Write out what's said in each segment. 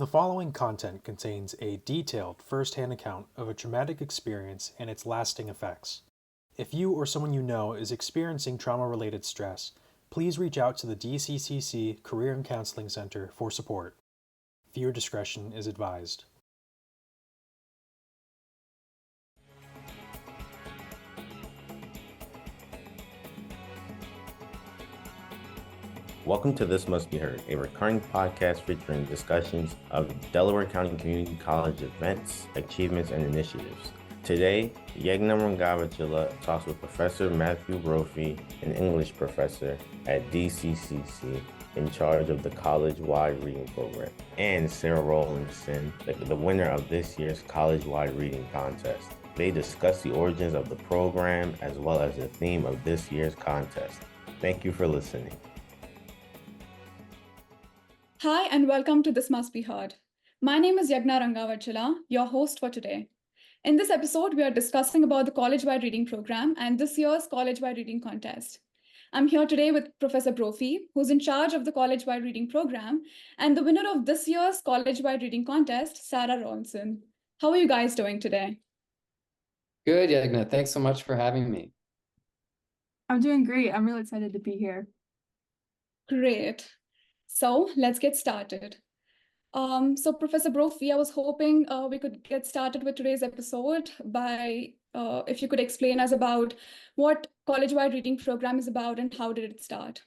The following content contains a detailed first-hand account of a traumatic experience and its lasting effects. If you or someone you know is experiencing trauma-related stress, please reach out to the DCCC Career and Counseling Center for support. Viewer discretion is advised. Welcome to This Must Be Heard, a recurring podcast featuring discussions of Delaware County Community College events, achievements, and initiatives. Today, Yegna talks with Professor Matthew Brophy, an English professor at DCCC in charge of the college-wide reading program, and Sara, the winner of this year's college-wide reading contest. They discuss the origins of the program as well as the theme of this year's contest. Thank you for listening. Hi, and welcome to This Must Be Heard. My name is Yegna, your host for today. In this episode, we are discussing about the college-wide reading program and this year's college-wide reading contest. I'm here today with Professor Brophy, who's in charge of the college-wide reading program, and the winner of this year's college-wide reading contest, Sara. How are you guys doing today? Good, Yegna. Thanks so much for having me. I'm doing great. I'm really excited to be here. Great. So let's get started. So Professor Brophy, I was hoping we could get started with today's episode by if you could explain us about what college-wide reading program is about and how did it start?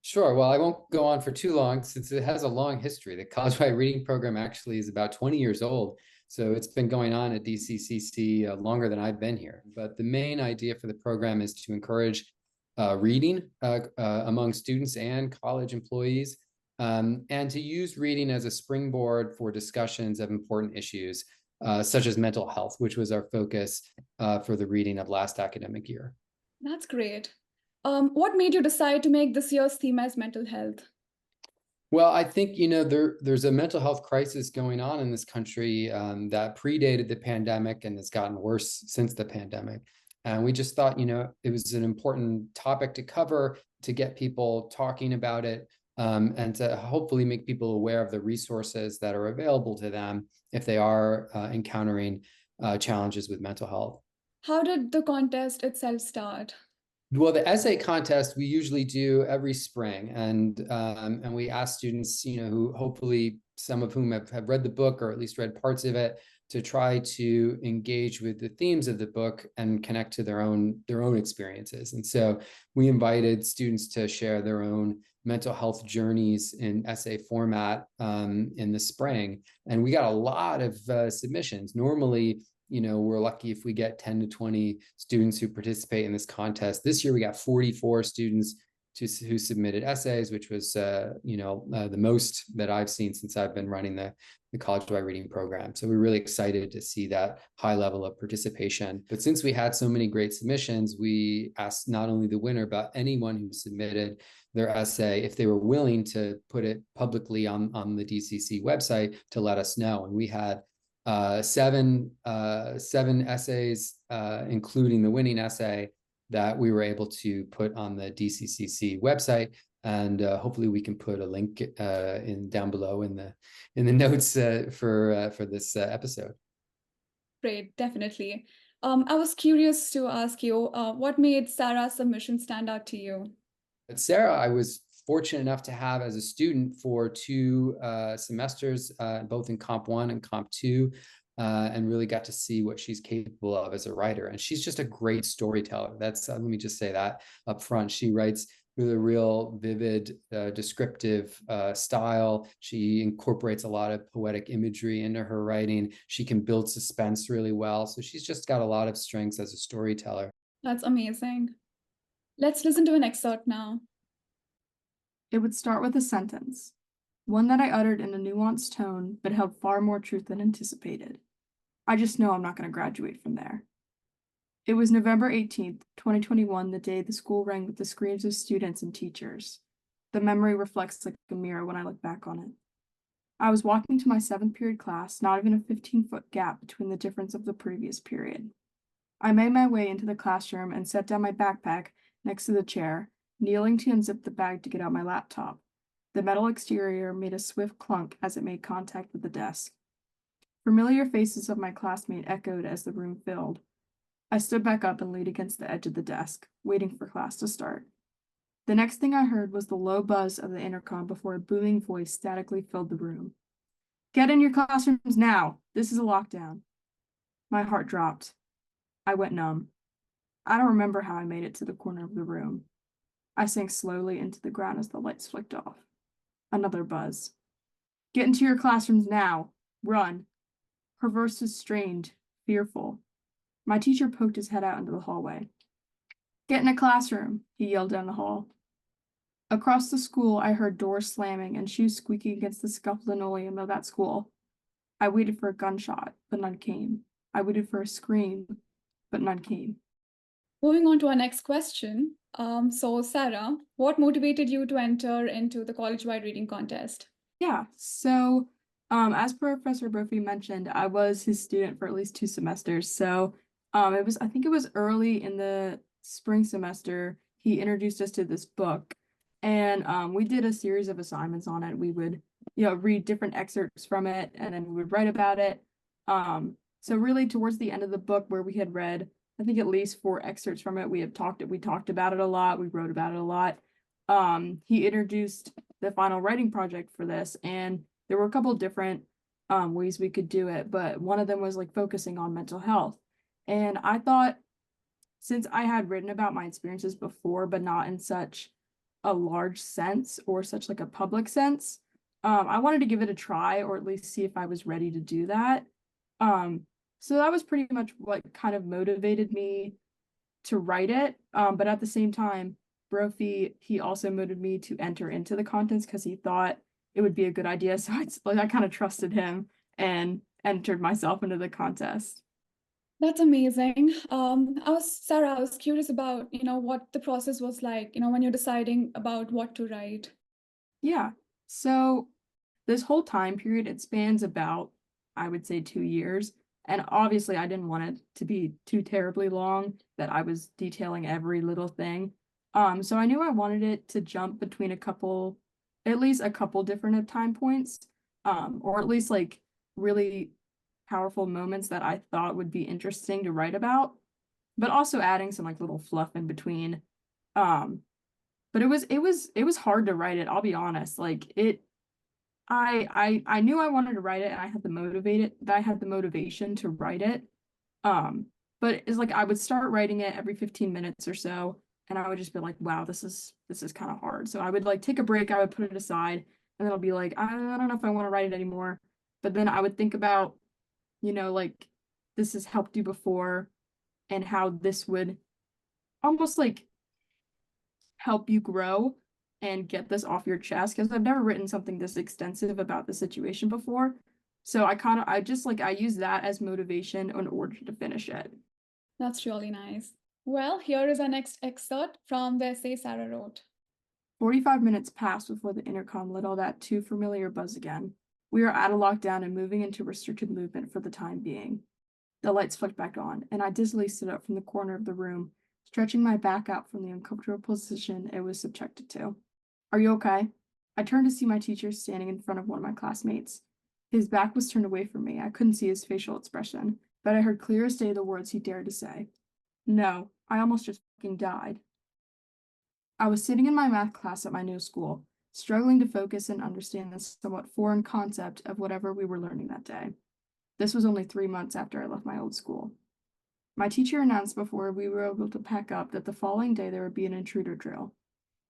Sure. Well, I won't go on for too long since it has a long history. The college-wide reading program actually is about 20 years old. So it's been going on at DCCC longer than I've been here. But the main idea for the program is to encourage reading among students and college employees, and to use reading as a springboard for discussions of important issues, such as mental health, which was our focus for the reading of last academic year. That's great. What made you decide to make this year's theme as mental health? Well, I think, there's a mental health crisis going on in this country that predated the pandemic and has gotten worse since the pandemic. And we just thought, it was an important topic to cover, to get people talking about it, and to hopefully make people aware of the resources that are available to them if they are encountering challenges with mental health. How did the contest itself start? Well, the essay contest we usually do every spring, and we ask students, who hopefully some of whom have read the book or at least read parts of it, to try to engage with the themes of the book and connect to their own experiences. And so we invited students to share their own mental health journeys in essay format in the spring, and we got a lot of submissions. Normally, we're lucky if we get 10 to 20 students who participate in this contest. This year, we got 44 students who submitted essays, which was, the most that I've seen since I've been running the college-wide reading program. So we're really excited to see that high level of participation. But since we had so many great submissions, we asked not only the winner, but anyone who submitted their essay, if they were willing to put it publicly on the DCC website, to let us know. And we had seven essays, including the winning essay, that we were able to put on the DCCC website, and hopefully we can put a link down below in the notes for this episode. Great, definitely. I was curious to ask you, what made Sara's submission stand out to you? But Sara, I was fortunate enough to have as a student for 2 semesters, both in Comp 1 and Comp 2, and really got to see what she's capable of as a writer. And she's just a great storyteller. That's let me just say that up front. She writes with a real vivid, descriptive style. She incorporates a lot of poetic imagery into her writing. She can build suspense really well. So she's just got a lot of strengths as a storyteller. That's amazing. Let's listen to an excerpt now. It would start with a sentence, one that I uttered in a nuanced tone, but held far more truth than anticipated. I just know I'm not going to graduate from there. It was November 18th, 2021, the day the school rang with the screams of students and teachers. The memory reflects like a mirror when I look back on it. I was walking to my 7th period class, not even a 15-foot gap between the difference of the previous period. I made my way into the classroom and set down my backpack next to the chair, kneeling to unzip the bag to get out my laptop. The metal exterior made a swift clunk as it made contact with the desk. Familiar faces of my classmate echoed as the room filled. I stood back up and leaned against the edge of the desk, waiting for class to start. The next thing I heard was the low buzz of the intercom before a booming voice statically filled the room. Get in your classrooms now. This is a lockdown. My heart dropped. I went numb. I don't remember how I made it to the corner of the room. I sank slowly into the ground as the lights flicked off. Another buzz. Get into your classrooms now. Run. Her voice was strained, fearful. My teacher poked his head out into the hallway. Get in a classroom, he yelled down the hall. Across the school, I heard doors slamming and shoes squeaking against the scuffed linoleum of that school. I waited for a gunshot, but none came. I waited for a scream, but none came. Moving on to our next question. So Sara, what motivated you to enter into the college-wide reading contest? Yeah, so as Professor Brophy mentioned, I was his student for at least 2 semesters. So I think it was early in the spring semester, he introduced us to this book. And we did a series of assignments on it. We would, read different excerpts from it, and then we would write about it. So really towards the end of the book where we had read, I think at least 4 excerpts from it, we talked about it a lot, we wrote about it a lot. He introduced the final writing project for this, and there were a couple different ways we could do it, but one of them was like focusing on mental health. And I thought, since I had written about my experiences before, but not in such a large sense or such like a public sense, I wanted to give it a try, or at least see if I was ready to do that. So that was pretty much what kind of motivated me to write it. But at the same time, Brophy, he also motivated me to enter into the contest because he thought it would be a good idea. So I kind of trusted him and entered myself into the contest. That's amazing. Sara, I was curious about, what the process was like, when you're deciding about what to write. Yeah. So this whole time period, it spans about, I would say, 2 years. And obviously I didn't want it to be too terribly long, that I was detailing every little thing. So I knew I wanted it to jump between at least a couple different time points, or at least like really powerful moments that I thought would be interesting to write about, but also adding some like little fluff in between. But it was hard to write it, I'll be honest. Like I knew I wanted to write it, and I had the motivation to write it. But it's like I would start writing it every 15 minutes or so, and I would just be like, wow, this is kind of hard. So I would like take a break, I would put it aside, and then I'll be like, I don't know if I want to write it anymore. But then I would think about, like this has helped you before, and how this would almost like help you grow and get this off your chest, because I've never written something this extensive about the situation before. So I use that as motivation in order to finish it. That's really nice. Well, here is our next excerpt from the essay Sara wrote. 45 minutes passed before the intercom let all that too familiar buzz again. We are out of lockdown and moving into restricted movement for the time being. The lights flicked back on, and I dizzily stood up from the corner of the room, stretching my back out from the uncomfortable position it was subjected to. Are you okay? I turned to see my teacher standing in front of one of my classmates. His back was turned away from me. I couldn't see his facial expression, but I heard clear as day the words he dared to say. No, I almost just fucking died. I was sitting in my math class at my new school, struggling to focus and understand the somewhat foreign concept of whatever we were learning that day. This was only 3 months after I left my old school. My teacher announced before we were able to pack up that the following day there would be an intruder drill.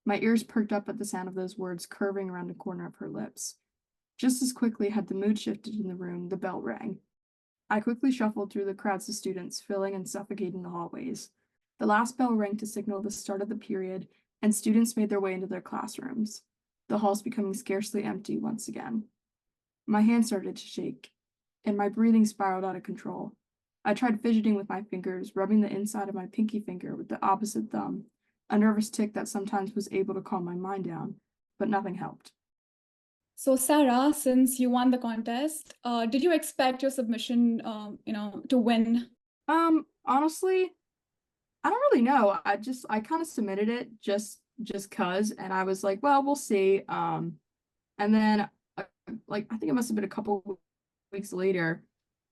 My ears perked up at the sound of those words curving around the corner of her lips. Just as quickly had the mood shifted in the room, the bell rang. I quickly shuffled through the crowds of students, filling and suffocating the hallways. The last bell rang to signal the start of the period, and students made their way into their classrooms, the halls becoming scarcely empty once again. My hands started to shake, and my breathing spiraled out of control. I tried fidgeting with my fingers, rubbing the inside of my pinky finger with the opposite thumb, a nervous tic that sometimes was able to calm my mind down, but nothing helped. So Sara, since you won the contest, did you expect your submission, to win? Honestly, I don't really know. I kind of submitted it just cause, and I was like, well, we'll see. And then, like, I think it must have been a couple weeks later,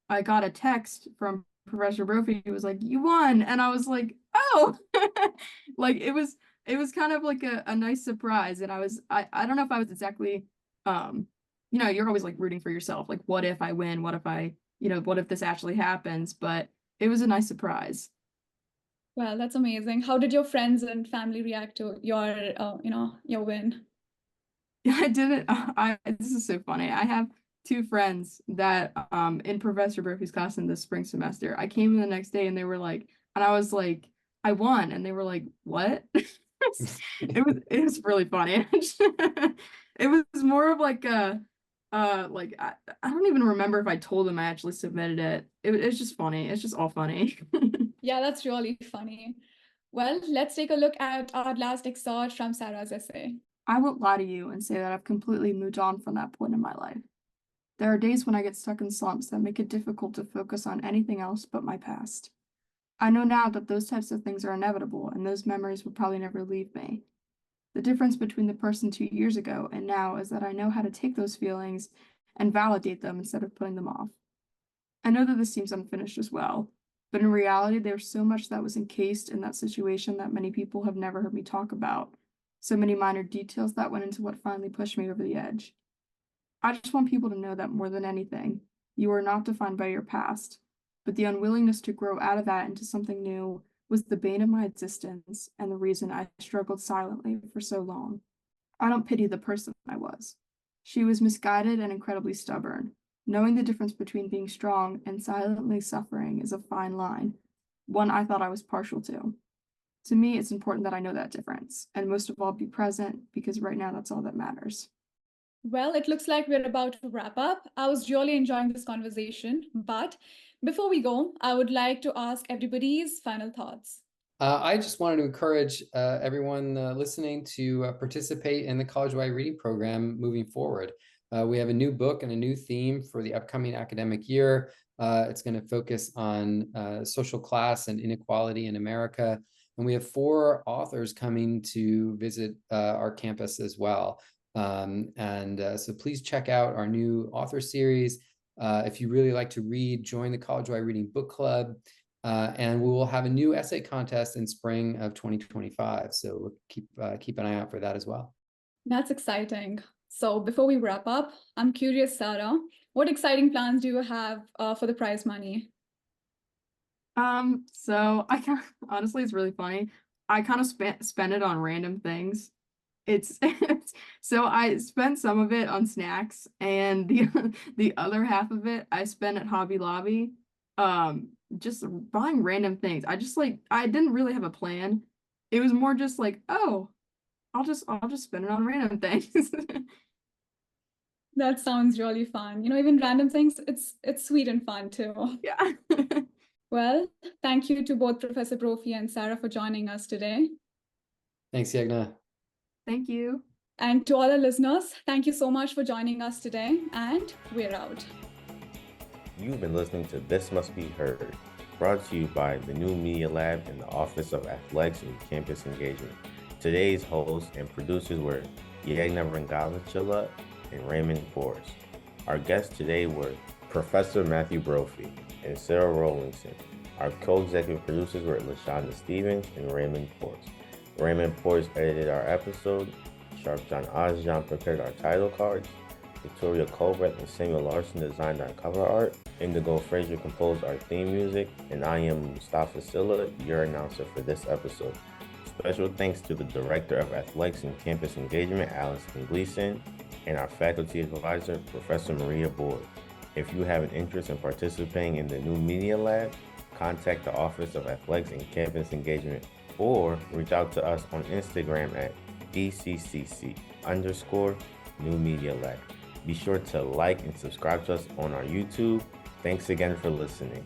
I got a text from Professor Brophy. He was like, "You won," and I was like, "Oh!" Like it was kind of like a nice surprise, and I don't know if I was exactly, you're always like rooting for yourself, like, what if I win? What if what if this actually happens? But it was a nice surprise. Well, that's amazing. How did your friends and family react to your win? I didn't. This is so funny. I have two friends that in Professor Brophy's class in the spring semester. I came in the next day and they were like, and I was like, I won, and they were like, what? It was really funny. It was more of like like I don't even remember if I told them I actually submitted it. It's just funny. It's just all funny. Yeah, that's really funny. Well, let's take a look at our last excerpt from Sara's essay. I won't lie to you and say that I've completely moved on from that point in my life. There are days when I get stuck in slumps that make it difficult to focus on anything else but my past. I know now that those types of things are inevitable and those memories will probably never leave me. The difference between the person 2 years ago and now is that I know how to take those feelings and validate them instead of putting them off. I know that this seems unfinished as well, but in reality, there's so much that was encased in that situation that many people have never heard me talk about. So many minor details that went into what finally pushed me over the edge. I just want people to know that more than anything, you are not defined by your past, but the unwillingness to grow out of that into something new was the bane of my existence and the reason I struggled silently for so long. I don't pity the person I was. She was misguided and incredibly stubborn. Knowing the difference between being strong and silently suffering is a fine line, one I thought I was partial to. To me, it's important that I know that difference, and most of all, be present, because right now that's all that matters. Well, it looks like we're about to wrap up. I was really enjoying this conversation, but before we go, I would like to ask everybody's final thoughts. I just wanted to encourage everyone listening to participate in the college-wide reading program moving forward. We have a new book and a new theme for the upcoming academic year. It's going to focus on social class and inequality in America. And we have 4 authors coming to visit our campus as well. So please check out our new author series. If you really like to read, join the College-wide Reading Book Club. And we will have a new essay contest in spring of 2025. So keep an eye out for that as well. That's exciting. So before we wrap up, I'm curious, Sara, what exciting plans do you have for the prize money? So honestly, it's really funny. I kind of spend it on random things. It's so I spent some of it on snacks, and the other half of it I spent at Hobby Lobby. Just buying random things. I didn't really have a plan. It was more just like, oh, I'll just spend it on random things. That sounds really fun. Even random things, it's sweet and fun too. Yeah. Well, thank you to both Professor Brophy and Sara for joining us today. Thanks, Yegna. Thank you. And to all our listeners, thank you so much for joining us today, and we're out. You've been listening to This Must Be Heard, brought to you by the New Media Lab and the Office of Athletics and Campus Engagement. Today's hosts and producers were Yegna Rangavachila and Raymond Forrest. Our guests today were Professor Matthew Brophy and Sara Rowlandson. Our co-executive producers were LaShonda Stevens and Raymond Forrest. Raymond Forrest edited our episode. Sharpjohn Ozjan prepared our title cards. Victoria Colbert and Samuel Larson designed our cover art. Indigo Frazier composed our theme music. And I am Mustafa Silla, your announcer for this episode. Special thanks to the Director of Athletics and Campus Engagement, Allison Gleason, and our faculty advisor, Professor Maria Boyd. If you have an interest in participating in the New Media Lab, contact the Office of Athletics and Campus Engagement or reach out to us on Instagram at DCCC_New Media Lab. Be sure to like and subscribe to us on our YouTube. Thanks again for listening.